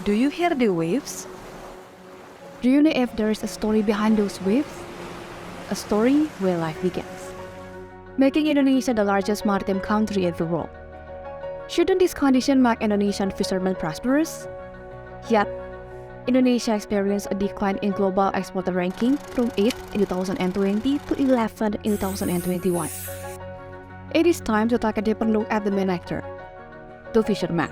Do you hear the waves? Do you know if there is a story behind those waves? A story where life begins, making Indonesia the largest maritime country in the world. Shouldn't this condition make Indonesian fishermen prosperous? Yet, Indonesia experienced a decline in global exporter ranking from 8 in 2020 to 11 in 2021. It is time to take a deeper look at the main actor, the fisherman.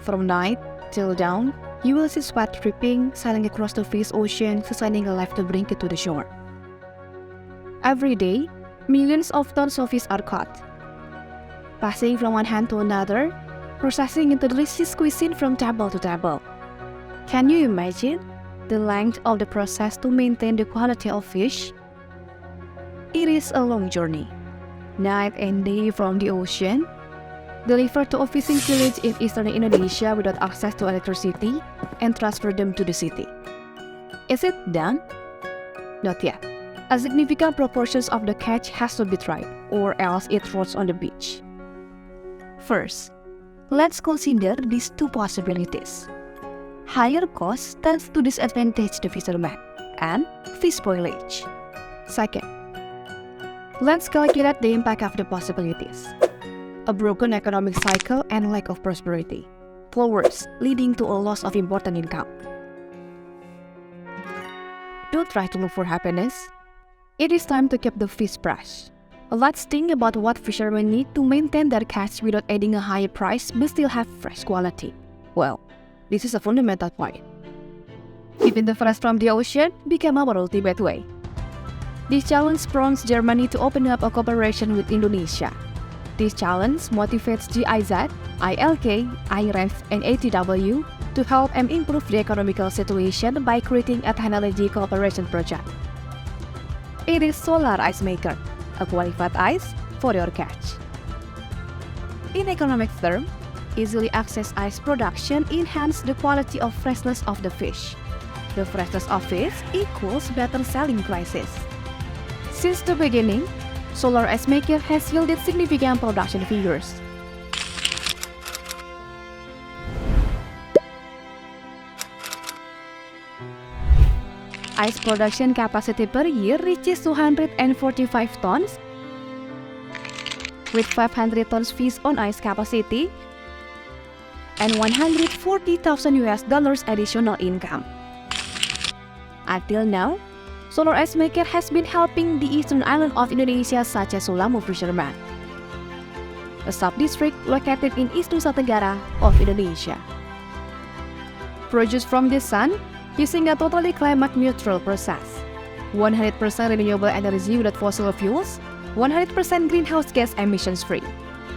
From night till dawn, you will see sweat dripping, sailing across the vast ocean, sustaining a life to bring it to the shore. Every day, millions of tons of fish are caught, passing from one hand to another, processing into delicious cuisine from table to table. Can you imagine the length of the process to maintain the quality of fish? It is a long journey, night and day from the ocean, delivered to a fishing village in eastern Indonesia without access to electricity, and transfer them to the city. Is it done? Not yet. A significant proportion of the catch has to be dried, or else it rots on the beach. First, let's consider these two possibilities. Higher costs tends to disadvantage the fisherman, and fish spoilage. Second, let's calculate the impact of the possibilities. A broken economic cycle and lack of prosperity, worse, leading to a loss of important income. Don't try to look for happiness. It is time to keep the fish fresh. Let's think about what fishermen need to maintain their catch without adding a higher price but still have fresh quality. Well, this is a fundamental point. Keeping the fresh from the ocean became our ultimate way. This challenge prompts Germany to open up a cooperation with Indonesia. This challenge motivates GIZ, ILK, AIREF, and ATW to help and improve the economical situation by creating a technology cooperation project. It is Solar Ice Maker, a qualified ice for your catch. In economic terms, easily accessed ice production enhances the quality of freshness of the fish. The freshness of fish equals better selling prices. Since the beginning, Solar Ice Maker has yielded significant production figures. Ice production capacity per year reaches 245 tons, with 500 tons fish on ice capacity and $140,000 additional income. Until now, Solar Ice Maker has been helping the eastern island of Indonesia such as Sulamu fishermen, a sub-district located in East Nusa Tenggara of Indonesia. Produced from the sun, using a totally climate-neutral process, 100% renewable energy without fossil fuels, 100% greenhouse gas emissions-free.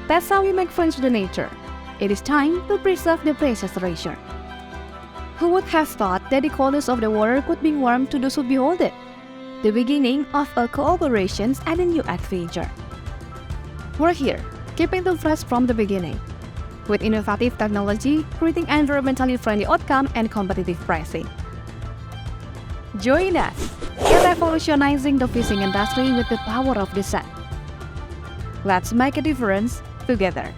That's how we make friends with the nature. It is time to preserve the precious treasure. Who would have thought that the colors of the water could bring warmth to those who behold it? The beginning of a cooperation and a new adventure. We're here, keeping them fresh from the beginning, with innovative technology, creating environmentally friendly outcome and competitive pricing. Join us in revolutionizing the fishing industry with the power of the sun. Let's make a difference together.